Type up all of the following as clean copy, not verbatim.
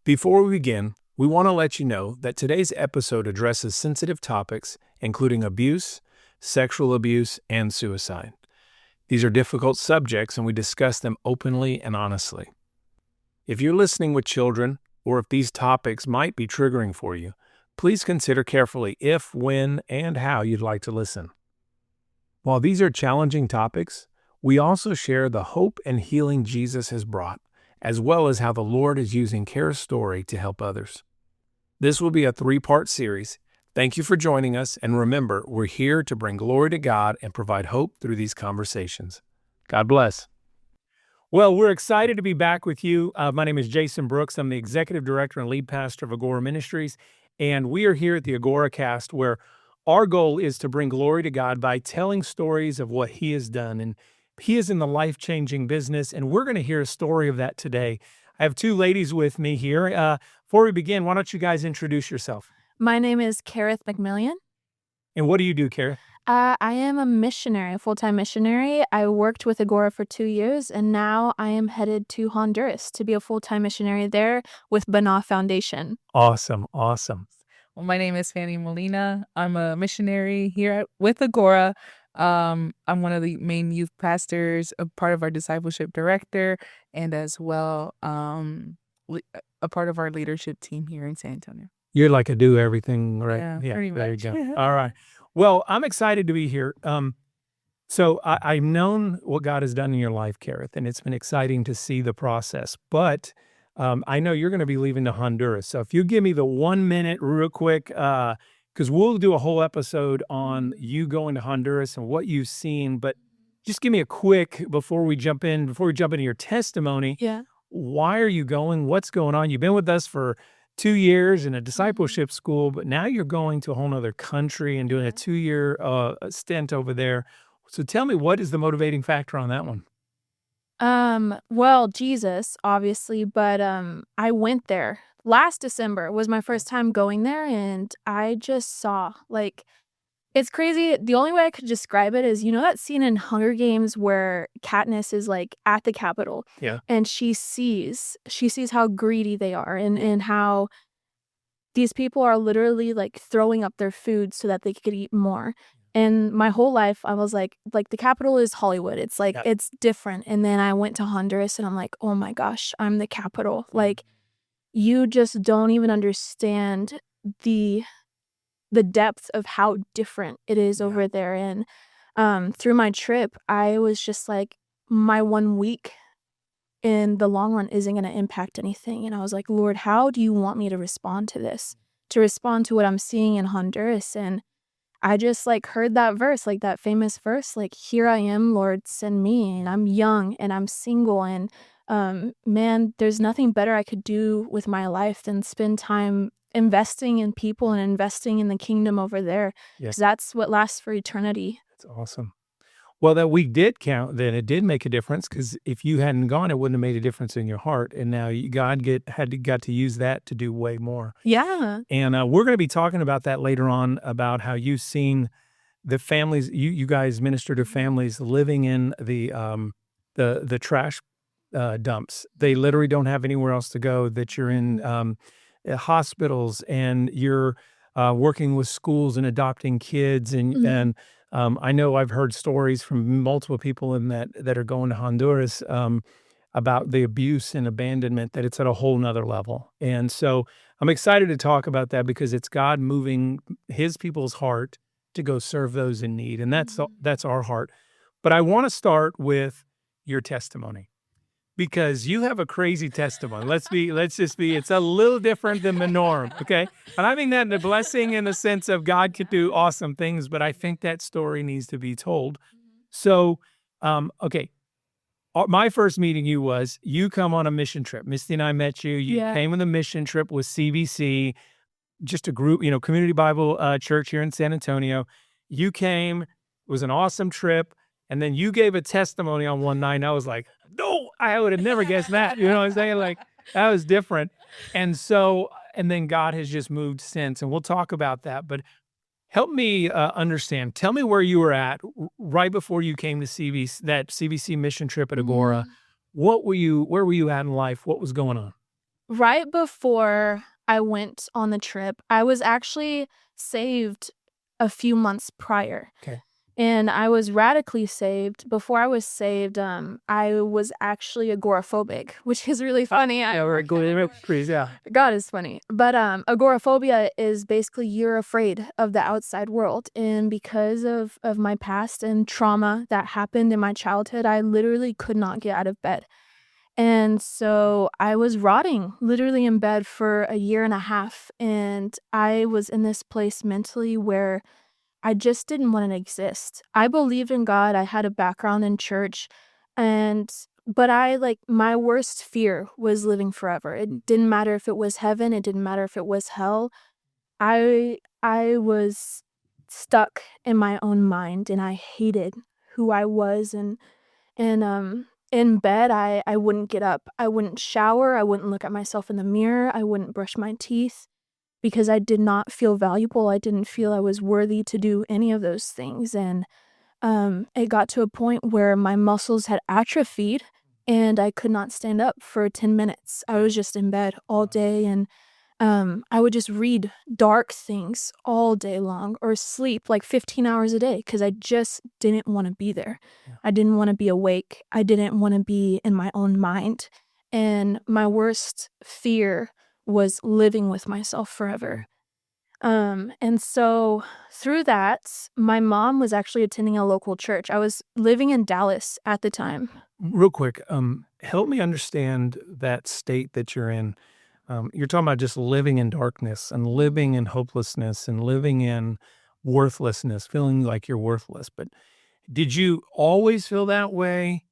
Before we begin, we want to let you know that today's episode addresses sensitive topics, including abuse, sexual abuse, and suicide. These are difficult subjects, and we discuss them openly and honestly. If you're listening with children, or if these topics might be triggering for you, please consider carefully if, when, and how you'd like to listen. While these are challenging topics, we also share the hope and healing Jesus has brought, as well as how the Lord is using Kara's story to help others. This will be a 3-part series. Thank you for joining us, and remember, we're here to bring glory to God and provide hope through these conversations. God bless. Well, we're excited to be back with you. My name is Jason Brooks. I'm the Executive Director and Lead Pastor of AGORA Ministries, and we are here at the AGORA Cast, where our goal is to bring glory to God by telling stories of what He has done, and He is in the life-changing business, and we're going to hear a story of that today. I have 2 ladies with me here. Before we begin, why don't you guys introduce yourself? My name is Cherith McMillian. And what do you do, Cherith? I am a missionary, a full-time missionary. I worked with AGORA for 2 years, and now I am headed to Honduras to be a full-time missionary there with Bana Foundation. Awesome. Well, my name is Fanny Molina. I'm a missionary here with AGORA. I'm one of the main youth pastors, a part of our discipleship director, and as well a part of our leadership team here in San Antonio. You're like a do everything, right? Yeah, pretty There much. you go. All right. Well, I'm excited to be here. So I've known what God has done in your life, Cherith, and it's been exciting to see the process. But I know you're going to be leaving to Honduras. So if you give me the 1 minute real quick, because we'll do a whole episode on you going to Honduras and what you've seen. But just give me a quick, before we jump into your testimony. Yeah. Why are you going? What's going on? You've been with us for 2 years in a discipleship school, but now you're going to a whole nother country and doing a 2-year stint over there. So tell me, what is the motivating factor on that one? Well, Jesus, obviously, but I went there. Last December was my first time going there, and I just saw, it's crazy. The only way I could describe it is, that scene in Hunger Games where Katniss is at the Capitol. Yeah. And she sees how greedy they are and how these people are literally throwing up their food so that they could eat more. And my whole life I was like the Capitol is Hollywood. It's It's different. And then I went to Honduras and I'm like, oh my gosh, I'm the Capitol. You just don't even understand the depth of how different it is over there. And through my trip, I was just my 1 week in the long run isn't going to impact anything. And I was like, Lord, how do you want me to respond to this? To respond to what I'm seeing in Honduras? And I just heard that verse, that famous verse, here I am, Lord, send me. And I'm young and I'm single. And man, there's nothing better I could do with my life than spend time investing in people and investing in the kingdom over there, because that's what lasts for eternity. That's awesome. Well, that week did count. Then it did make a difference, because if you hadn't gone, it wouldn't have made a difference in your heart. And now God got to use that to do way more. Yeah. And we're going to be talking about that later on, about how you've seen the families. You guys minister to families living in the trash dumps. They literally don't have anywhere else to go. That you're in hospitals, and you're working with schools and adopting kids, and I know I've heard stories from multiple people in that are going to Honduras about the abuse and abandonment, that it's at a whole nother level. And so I'm excited to talk about that, because it's God moving His people's heart to go serve those in need, and that's our heart. But I want to start with your testimony, because you have a crazy testimony. Let's just be, it's a little different than the norm, okay? And I mean that in a blessing, in the sense of God could do awesome things, but I think that story needs to be told. So, okay, my first meeting you come on a mission trip. Misty and I met you. You came on the mission trip with CBC, just a group, Community Bible Church here in San Antonio. You came, it was an awesome trip. And then you gave a testimony on one night, and I was like, no, I would have never guessed that. You know what I'm saying? That was different. And then God has just moved since, and we'll talk about that. But help me understand. Tell me where you were at right before you came to that CBC mission trip at AGORA. Where were you at in life? What was going on? Right before I went on the trip, I was actually saved a few months prior. Okay. And I was radically saved. Before I was saved, I was actually agoraphobic, which is really funny. We're going please, yeah. God is funny. But agoraphobia is basically you're afraid of the outside world. And because of my past and trauma that happened in my childhood, I literally could not get out of bed. And so I was rotting literally in bed for a year and a half. And I was in this place mentally where I just didn't want to exist. I believed in God. I had a background in church, but my worst fear was living forever. It didn't matter if it was heaven, it didn't matter if it was hell. I was stuck in my own mind, and I hated who I was. And in bed I wouldn't get up. I wouldn't shower, I wouldn't look at myself in the mirror, I wouldn't brush my teeth, because I did not feel valuable. I didn't feel I was worthy to do any of those things. And it got to a point where my muscles had atrophied and I could not stand up for 10 minutes. I was just in bed all day, and I would just read dark things all day long or sleep like 15 hours a day because I just didn't want to be there. Yeah. I didn't want to be awake. I didn't want to be in my own mind. And my worst fear was living with myself forever. And so through that, my mom was actually attending a local church. I was living in Dallas at the time. Real quick, help me understand that state that you're in. You're talking about just living in darkness and living in hopelessness and living in worthlessness, feeling like you're worthless. But did you always feel that way?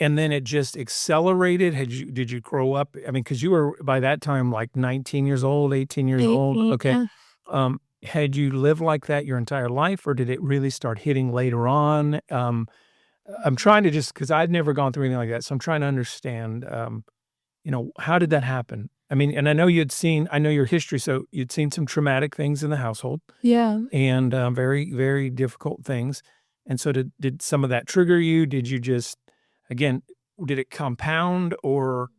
And then it just accelerated? Did you grow up? I mean, because you were by that time like 19 years old, 18 years old. 18, Okay. yeah. Had you lived like that your entire life, or did it really start hitting later on? I'm trying to just, because I'd never gone through anything like that, so I'm trying to understand, how did that happen? I mean, and I know I know your history, so you'd seen some traumatic things in the household Yeah. and very, very difficult things. And so did some of that trigger you? Did you just, again, did it compound, or,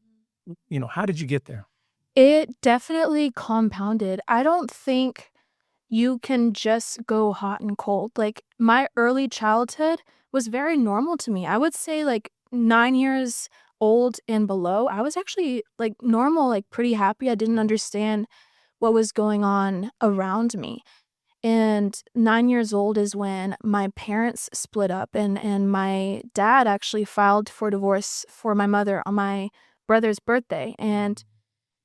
how did you get there? It definitely compounded. I don't think you can just go hot and cold. Like, my early childhood was very normal to me. I would say, like, 9 years old and below, I was actually, like, normal, like, pretty happy. I didn't understand what was going on around me. And 9 years old is when my parents split up, and my dad actually filed for divorce for my mother on my brother's birthday. And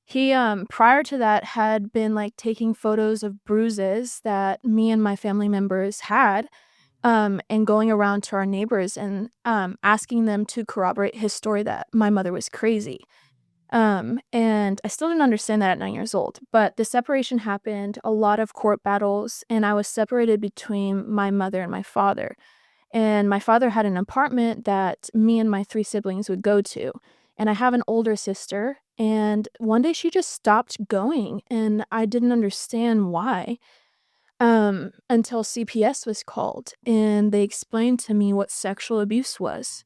he, prior to that, had been, like, taking photos of bruises that me and my family members had, and going around to our neighbors and, asking them to corroborate his story that my mother was crazy. And I still didn't understand that at 9 years old, but the separation happened, a lot of court battles, and I was separated between my mother and my father. And my father had an apartment that me and my 3 siblings would go to. And I have an older sister, and one day she just stopped going, and I didn't understand why, until CPS was called, and they explained to me what sexual abuse was.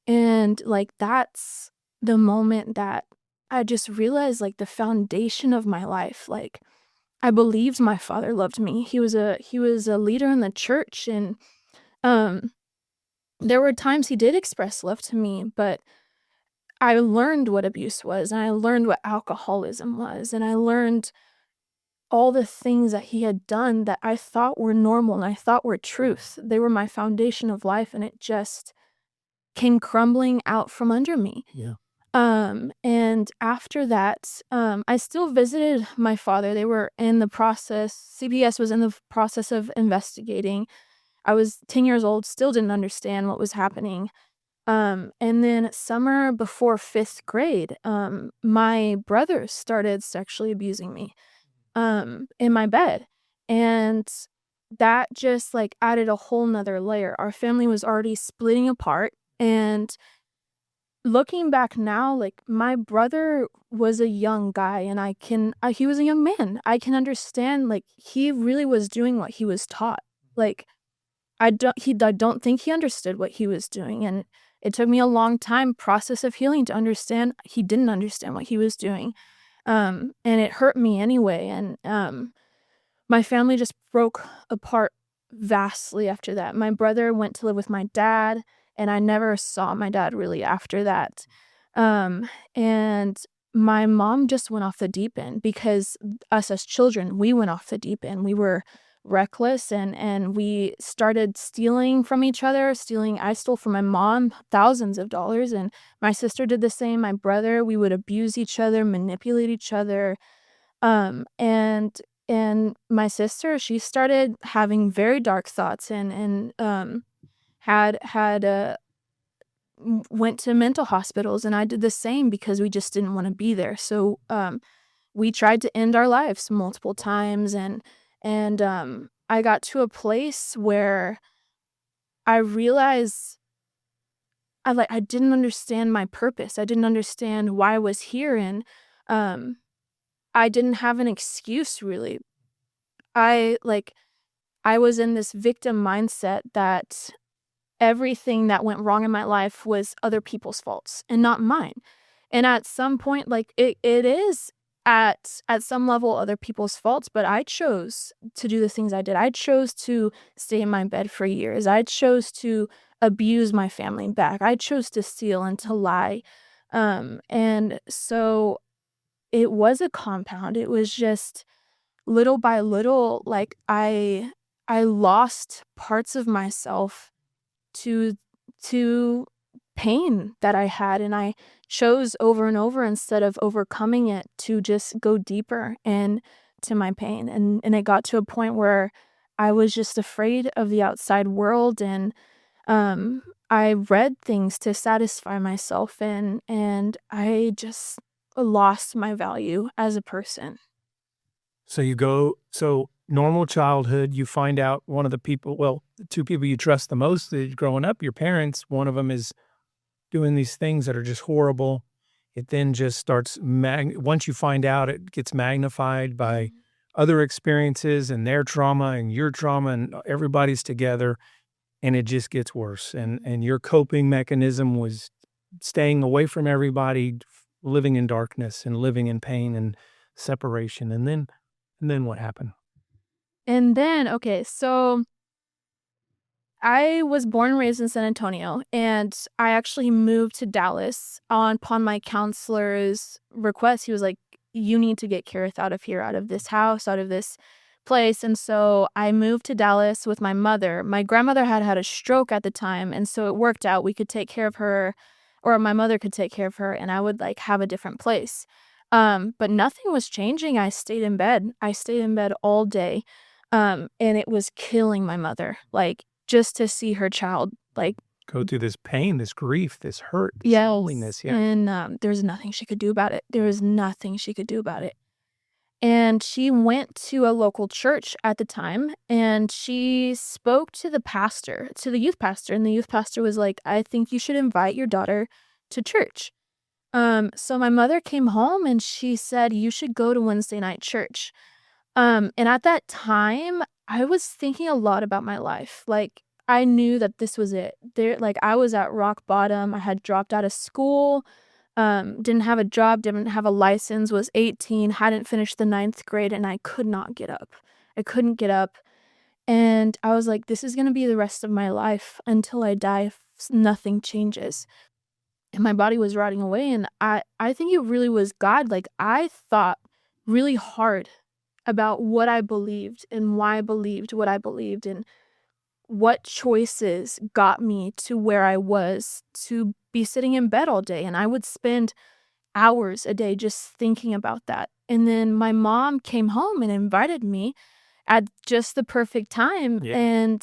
And, like, that's the moment that I just realized, like, the foundation of my life. Like, I believed my father loved me. He was a leader in the church, and, um there were times he did express love to me, but I learned what abuse was, and I learned what alcoholism was, and I learned all the things that he had done that I thought were normal and I thought were truth. They were my foundation of life, and it just came crumbling out from under me. Yeah. And after that, I still visited my father. They were in the process, CPS was in the process of investigating. I was 10 years old, still didn't understand what was happening. And then summer before 5th grade, my brother started sexually abusing me, in my bed. And that just, like, added a whole nother layer. Our family was already splitting apart, and looking back now, like, my brother was a young guy, and he was a young man. I can understand, like, he really was doing what he was taught. Like, I don't think he understood what he was doing, and it took me a long time, process of healing, to understand he didn't understand what he was doing. And it hurt me anyway. And my family just broke apart vastly after that. My brother went to live with my dad, and I never saw my dad really after that. And my mom just went off the deep end because us as children, we went off the deep end. We were reckless, and we started stealing from each other. I stole from my mom thousands of dollars, and my sister did the same. My brother, we would abuse each other, manipulate each other. And my sister, she started having very dark thoughts, and had went to mental hospitals, and I did the same because we just didn't want to be there. So we tried to end our lives multiple times, and I got to a place where I realized I didn't understand my purpose. I didn't understand why I was here, and um I didn't have an excuse really. I like I was in this victim mindset that everything that went wrong in my life was other people's faults and not mine. And at some point, like it is at some level other people's faults, but I chose to do the things I did. I chose to stay in my bed for years. I chose to abuse my family back. I chose to steal and to lie. And so it was a compound. It was just little by little, like I lost parts of myself to to pain that I had, and I chose over and over, instead of overcoming it, to just go deeper and to my pain. And it got to a point where I was just afraid of the outside world, and um I read things to satisfy myself, and I just lost my value as a person. So normal childhood, you find out one of the people, well, the two people you trust the most growing up, your parents, one of them is doing these things that are just horrible. It then just starts, once you find out, it gets magnified by other experiences and their trauma and your trauma, and everybody's together, and it just gets worse. And your coping mechanism was staying away from everybody, living in darkness and living in pain and separation. And then what happened? And then, okay, so I was born and raised in San Antonio, and I actually moved to Dallas upon my counselor's request. He was like, "You need to get Cherith out of here, out of this house, out of this place." And so I moved to Dallas with my mother. My grandmother had had a stroke at the time, and so it worked out. We could take care of her, or my mother could take care of her, and I would like have a different place. But nothing was changing. I stayed in bed. I stayed in bed all day. And it was killing my mother. Like, just to see her child, like, Go through this pain, this grief, this hurt, this yes, loneliness. Yeah. and there was nothing she could do about it. There was nothing she could do about it. And she went to a local church at the time, and she spoke to the pastor, to the youth pastor, and the youth pastor was like, "I think you should invite your daughter to church." So my mother came home and she said, "You should go to Wednesday night church." And at that time, I was thinking a lot about my life. Like, I knew that this was it. Like, I was at rock bottom. I had dropped out of school, didn't have a job, didn't have a license, was 18, hadn't finished the 9th grade, and I could not get up. I couldn't get up. And I was like, this is going to be the rest of my life until I die if nothing changes. And my body was rotting away. And I think it really was God. Like, I thought really hard about what I believed and why I believed what I believed, and what choices got me to where I was to be sitting in bed all day. And I would spend hours a day just thinking about that. And then my mom came home and invited me at just the perfect time. Yeah. And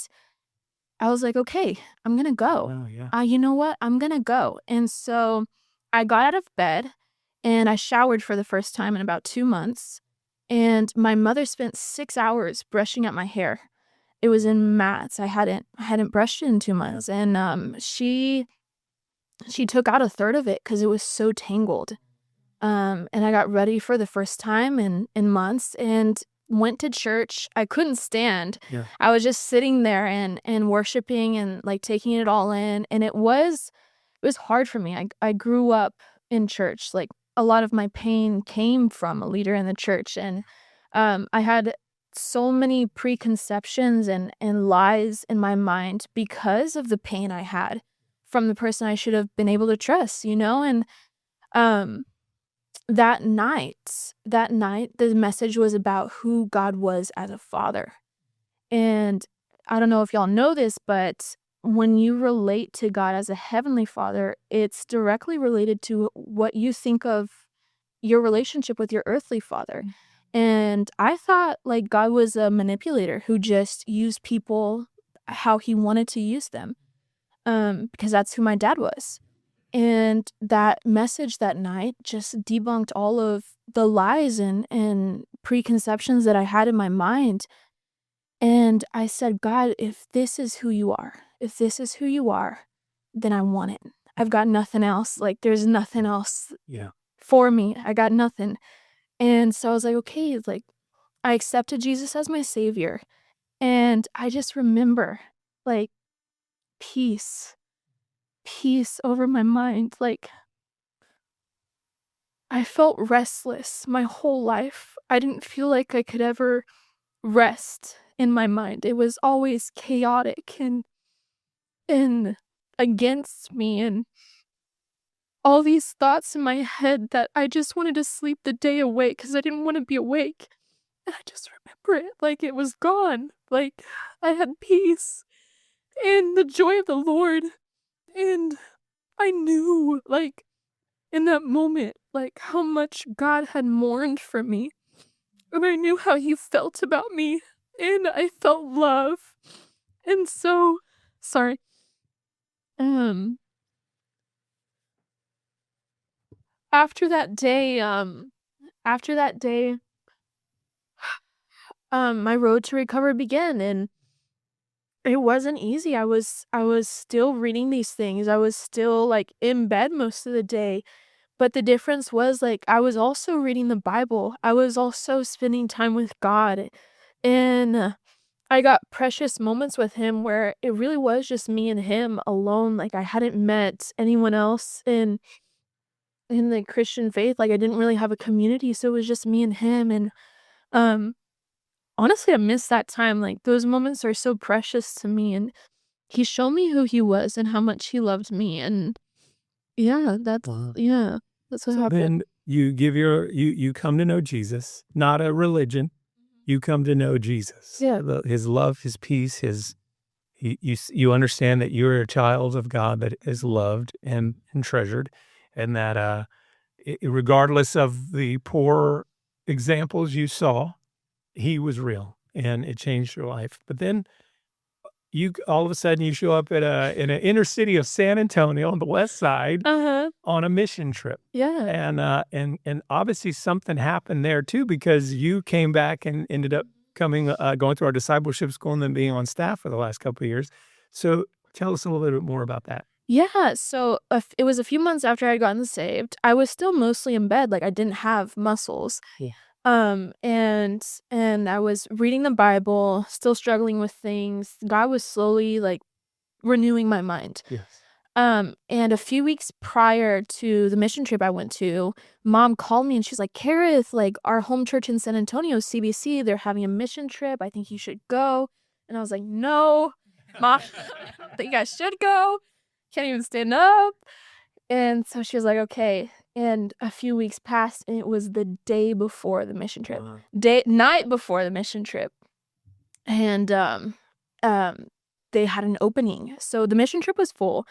I was like, okay, I'm going to go. Oh, yeah. You know what? I'm going to go. And so I got out of bed and I showered for the first time in about 2 months. And my mother spent 6 hours brushing up my hair. It was in mats. I hadn't brushed it in 2 months. And she took out a third of it because it was so tangled. And I got ready for the first time in months and went to church. I couldn't stand. Yeah. I was just sitting there and worshiping and like taking it all in. And it was hard for me. I grew up in church. Like, a lot of my pain came from a leader in the church. And I had so many preconceptions and lies in my mind because of the pain I had from the person I should have been able to trust, And that night, the message was about who God was as a father. And I don't know if y'all know this, but when you relate to God as a heavenly father, it's directly related to what you think of your relationship with your earthly father. And I thought like God was a manipulator who just used people how he wanted to use them, because that's who my dad was. And that message that night just debunked all of the lies and preconceptions that I had in my mind. And I said, God, if this is who you are, then I want it. I've got nothing else. Like, there's nothing else for me. I got nothing. And so I was like, okay, like, I accepted Jesus as my savior. And I just remember, like, peace over my mind. Like, I felt restless my whole life. I didn't feel like I could ever rest in my mind. It was always chaotic and against me, and all these thoughts in my head that I just wanted to sleep the day away because I didn't want to be awake. And I just remember it like it was gone. Like, I had peace and the joy of the Lord. And I knew, like, in that moment, like, how much God had mourned for me. And I knew how he felt about me. And I felt love. And so, sorry. After that day, my road to recovery began, and it wasn't easy. I was still reading these things. I was still like in bed most of the day. But the difference was, like, I was also reading the Bible. I was also spending time with God. And I got precious moments with him where it really was just me and him alone. Like, I hadn't met anyone else in the Christian faith. Like, I didn't really have a community, so it was just me and him. And honestly, I miss that time. Like, those moments are so precious to me, and he showed me who he was and how much he loved me. And that's Wow. that's what So happened. then you give you come to know Jesus, not a religion. You come to know Jesus. Yeah. His love, his peace, you understand that you're a child of God that is loved and treasured, and that regardless of the poor examples you saw, he was real, and it changed your life. But then you all of a sudden you show up in an inner city of San Antonio on the west side on a mission trip. Yeah. And obviously something happened there too, because you came back and ended up going through our discipleship school and then being on staff for the last couple of years. So tell us a little bit more about that. Yeah, so it was a few months after I had gotten saved. I was still mostly in bed, like, I didn't have muscles. Yeah. And I was reading the Bible, still struggling with things. God was slowly, like, renewing my mind. Yes. And a few weeks prior to the mission trip I went to, Mom called me and she's like, Cherith, like, our home church in San Antonio, CBC, they're having a mission trip. I think you should go. And I was like, no, Mom, I don't think I should go. Can't even stand up. And so she was like, okay. And a few weeks passed, and it was the day before the mission trip. Night before the mission trip. And they had an opening. So the mission trip was full,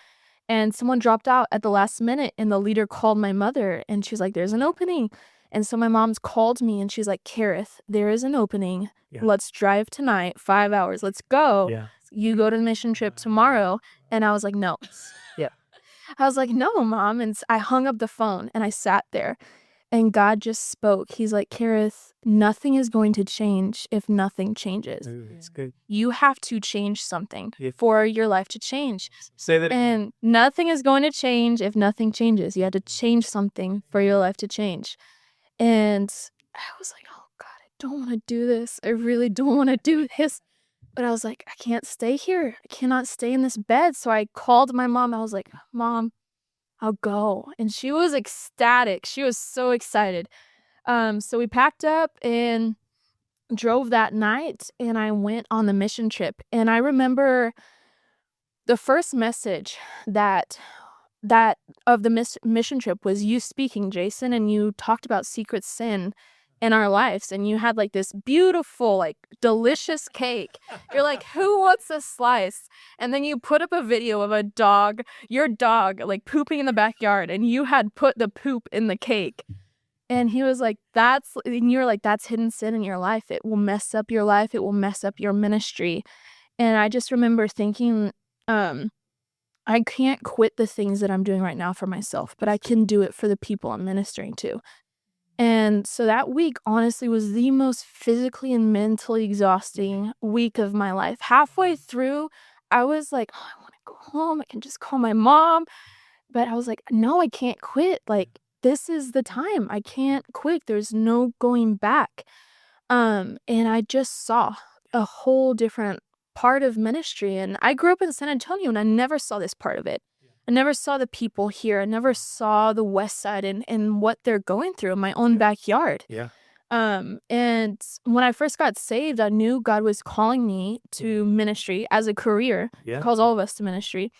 and someone dropped out at the last minute, and the leader called my mother, and she's like, there's an opening. And so my mom's called me, and she's like, Cherith, there is an opening. Yeah. Let's drive tonight, 5 hours. Let's go. Yeah. You go to the mission trip tomorrow. And I was like, no. Yeah. I was like, no, Mom. And I hung up the phone and I sat there, and God just spoke. He's like, Cherith, nothing is going to change if nothing changes. Ooh, it's good. You have to change something for your life to change. Say that. And nothing is going to change if nothing changes. You had to change something for your life to change. And I was like, oh God, I don't want to do this. I really don't want to do this. But I was like, I can't stay here. I cannot stay in this bed. So I called my mom. I was like, Mom, I'll go. And she was ecstatic. She was so excited. So we packed up and drove that night, and I went on the mission trip. And I remember the first message that of the mission trip was you speaking, Jason, and you talked about secret sin in our lives, and you had like this beautiful, like delicious cake. You're like, who wants a slice? And then you put up a video of your dog like pooping in the backyard, and you had put the poop in the cake. And he was like, and you're like, that's hidden sin in your life. It will mess up your life. It will mess up your ministry. And I just remember thinking, I can't quit the things that I'm doing right now for myself, but I can do it for the people I'm ministering to. And so that week, honestly, was the most physically and mentally exhausting week of my life. Halfway through, I was like, oh, I want to go home. I can just call my mom. But I was like, no, I can't quit. Like, this is the time. I can't quit. There's no going back. And I just saw a whole different part of ministry. And I grew up in San Antonio, and I never saw this part of it. I never saw the people here. I never saw the West Side and what they're going through in my own backyard. Yeah. And when I first got saved, I knew God was calling me to ministry as a career. Yeah. He calls all of us to ministry.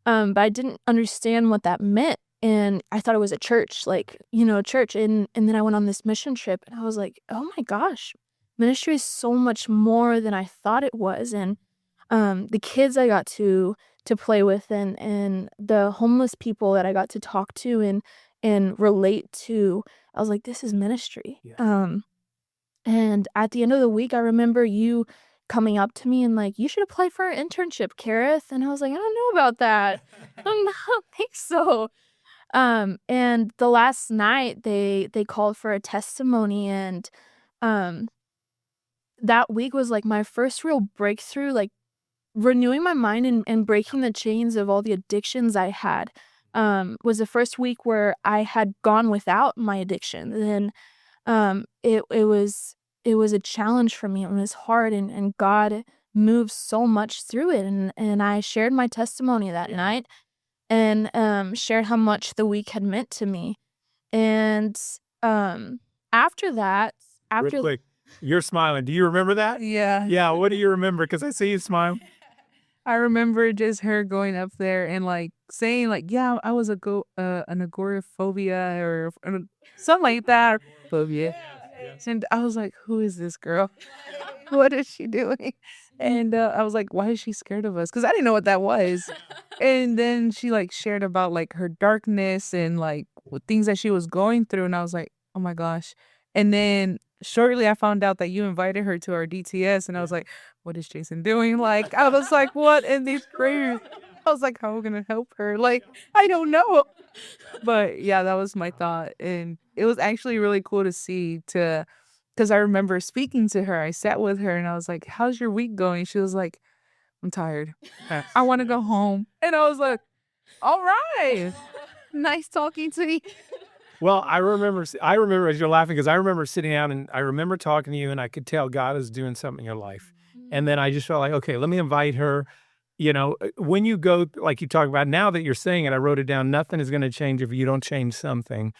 But I didn't understand what that meant. And I thought it was a church, like, a church. And then I went on this mission trip, and I was like, oh my gosh, ministry is so much more than I thought it was. And the kids I got to play with, and the homeless people that I got to talk to and relate to, I was like, this is ministry. Yeah. And at the end of the week, I remember you coming up to me and like, you should apply for an internship, Cherith. And I was like, I don't know about that. I don't think so. And the last night they called for a testimony, and that week was like my first real breakthrough, like renewing my mind and breaking the chains of all the addictions I had. Was the first week where I had gone without my addiction. And then it was a challenge for me. It was hard, and God moved so much through it. And I shared my testimony that night, and shared how much the week had meant to me. And after that, Real quick, you're smiling. Do you remember that? Yeah. Yeah. What do you remember? Because I see you smile. I remember just her going up there and like saying like, yeah, I was an agoraphobia or something like that. Phobia. And I was like, who is this girl? What is she doing? And I was like, why is she scared of us? Because I didn't know what that was. And then she like shared about like her darkness and like things that she was going through. And I was like, oh my gosh. And then shortly I found out that you invited her to our DTS. And I was like, what is Jason doing? Like, I was like, what in these prayers? I was like, how are we going to help her? Like, I don't know. But yeah, that was my thought. And it was actually really cool to see because I remember speaking to her. I sat with her and I was like, how's your week going? She was like, I'm tired. I want to go home. And I was like, all right. Nice talking to you. Well, I remember as you're laughing, because I remember sitting down and I remember talking to you, and I could tell God is doing something in your life. And then I just felt like, okay, let me invite her. When you go, like you talk about, now that you're saying it, I wrote it down, nothing is going to change if you don't change something.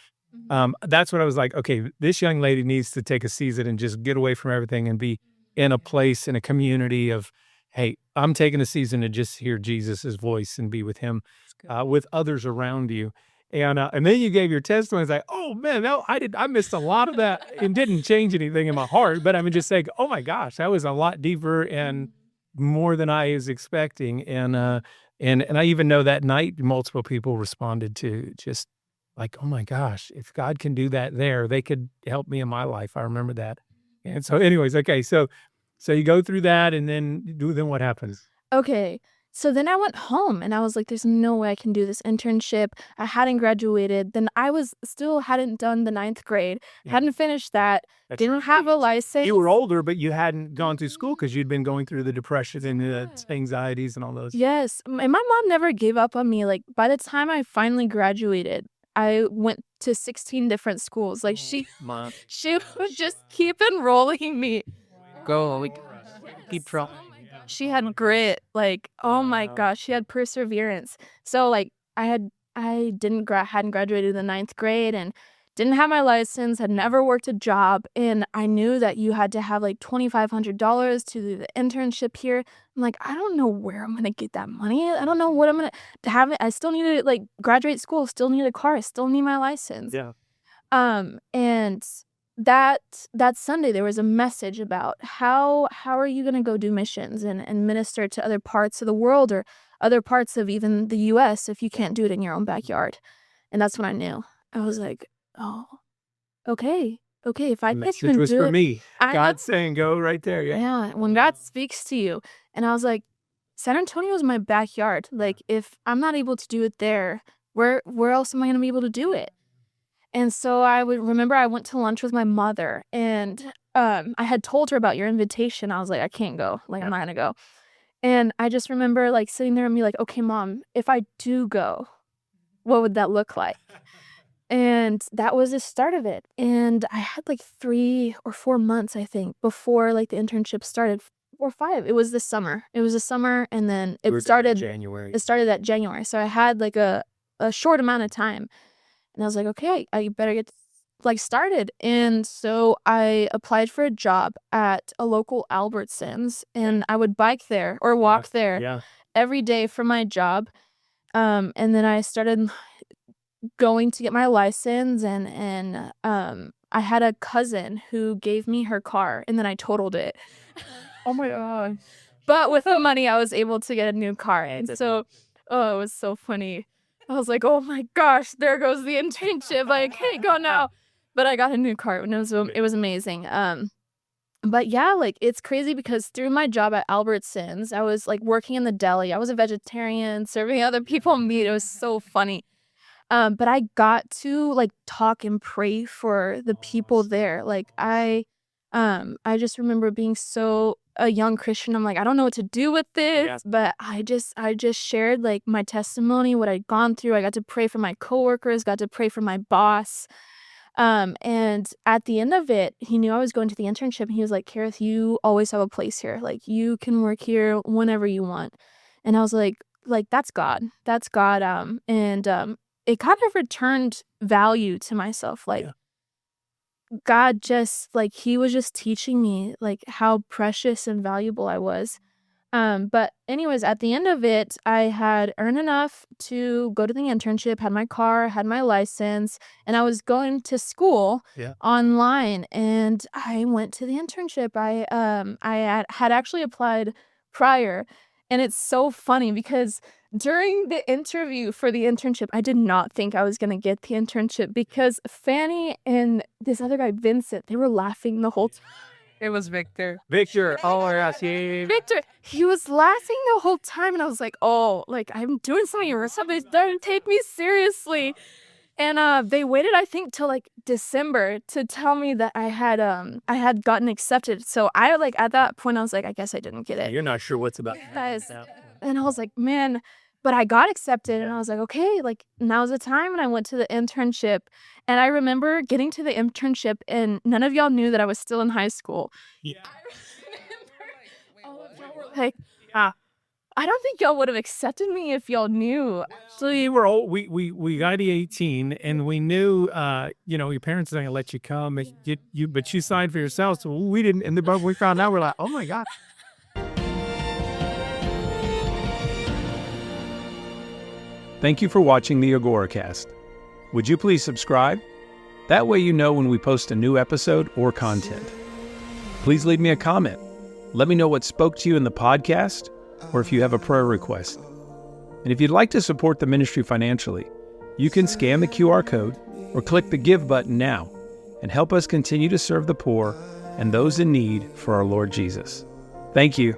That's what I was like, okay, this young lady needs to take a season and just get away from everything and be in a place, in a community of, hey, I'm taking a season to just hear Jesus's voice and be with him, with others around you. And then you gave your testimony. It's like, oh man, no, I missed a lot of that. It didn't change anything in my heart, but I'm just saying, oh my gosh, that was a lot deeper and more than I was expecting. And I even know that night multiple people responded to just like, oh my gosh, if God can do that there, they could help me in my life. I remember that. And so, anyways, okay, so you go through that, and then what happens? Okay. So then I went home, and I was like, there's no way I can do this internship. I hadn't graduated. Then I hadn't done the 9th grade, Yeah. hadn't finished that, That's didn't have a license. You were older, but you hadn't gone through school because you'd been going through the depression and the anxieties and all those. Yes. And my mom never gave up on me. Like, by the time I finally graduated, I went to 16 different schools. Like, she would just keep enrolling me. Go. Keep trying. She had grit. Like, oh my gosh, she had perseverance. So, like, I had I hadn't graduated the 9th grade and didn't have my license, had never worked a job, and I knew that you had to have like $2,500 to do the internship here. I'm like, I don't know where I'm gonna get that money. I don't know what I'm gonna to have it. I still need to like graduate school, still need a car, I still need my license. Yeah. And that Sunday there was a message about how are you gonna go do missions and minister to other parts of the world or other parts of even the US if you can't do it in your own backyard. And that's when I knew. I was like, oh, okay, if I The can't message even was do for it, me. I know. God's saying, go right there. Yeah. Yeah, when God speaks to you. And I was like, San Antonio is my backyard. Like, if I'm not able to do it there, where else am I gonna be able to do it? And so I would remember I went to lunch with my mother, and I had told her about your invitation. I was like, I can't go. Like, I'm not gonna go. And I just remember like sitting there and be like, okay, Mom, if I do go, what would that look like? And that was the start of it. And I had like 3 or 4 months, I think, before like the internship started, or 5. It was the summer. And then We were it done in started January. that January. So I had like a short amount of time. And I was like, okay, I better get like started. And so I applied for a job at a local Albertsons, and I would bike there or walk there Yeah. every day for my job. And then I started going to get my license, and I had a cousin who gave me her car, and then I totaled it. Oh my gosh. But with the money, I was able to get a new car. And so, oh, it was so funny. I was like, oh my gosh, there goes the internship. Like, hey, go now. But I got a new car, and it was amazing. But yeah, like, it's crazy because through my job at Albertsons, I was like working in the deli. I was a vegetarian, serving other people meat. It was so funny. But I got to like talk and pray for the people there. Like, I just remember being so a young Christian. I'm like, I don't know what to do with this, Yeah. but I just shared like my testimony, what I'd gone through. I got to pray for my coworkers, got to pray for my boss. And at the end of it, he knew I was going to the internship, and he was like, Cherith, you always have a place here. Like, you can work here whenever you want. And I was like, that's God. That's God. It kind of returned value to myself. Like, Yeah. God just, like, he was just teaching me, like, how precious and valuable I was. But anyways, at the end of it, I had earned enough to go to the internship, had my car, had my license, and I was going to school online, and I went to the internship. I had actually applied prior, and it's so funny because during the interview for the internship, I did not think I was going to get the internship because Fanny and this other guy, Vincent, they were laughing the whole time. It was Victor. Victor. Oh my gosh. Yeah. Victor, he was laughing the whole time, and I was like, oh, like, I'm doing something or something. Don't take me seriously. And they waited, I think, till like December to tell me that I had gotten accepted. So I, like, at that point I was like, I guess I didn't get it. You're not sure what's about. Guys. And I was like, man, but I got accepted, and I was like, okay, like, now's the time. And I went to the internship, and I remember getting to the internship, and none of y'all knew that I was still in high school. Yeah. All of y'all were like, I don't think y'all would have accepted me if y'all knew. Actually, we're old. We got to 18, and we knew, your parents are going to let you come, and but you signed for yourself, so we didn't. And then we found out, we're like, oh my God. Thank you for watching the AGORAcast. Would you please subscribe? That way you know when we post a new episode or content. Please leave me a comment. Let me know what spoke to you in the podcast, or if you have a prayer request. And if you'd like to support the ministry financially, you can scan the QR code or click the Give button now and help us continue to serve the poor and those in need for our Lord Jesus. Thank you.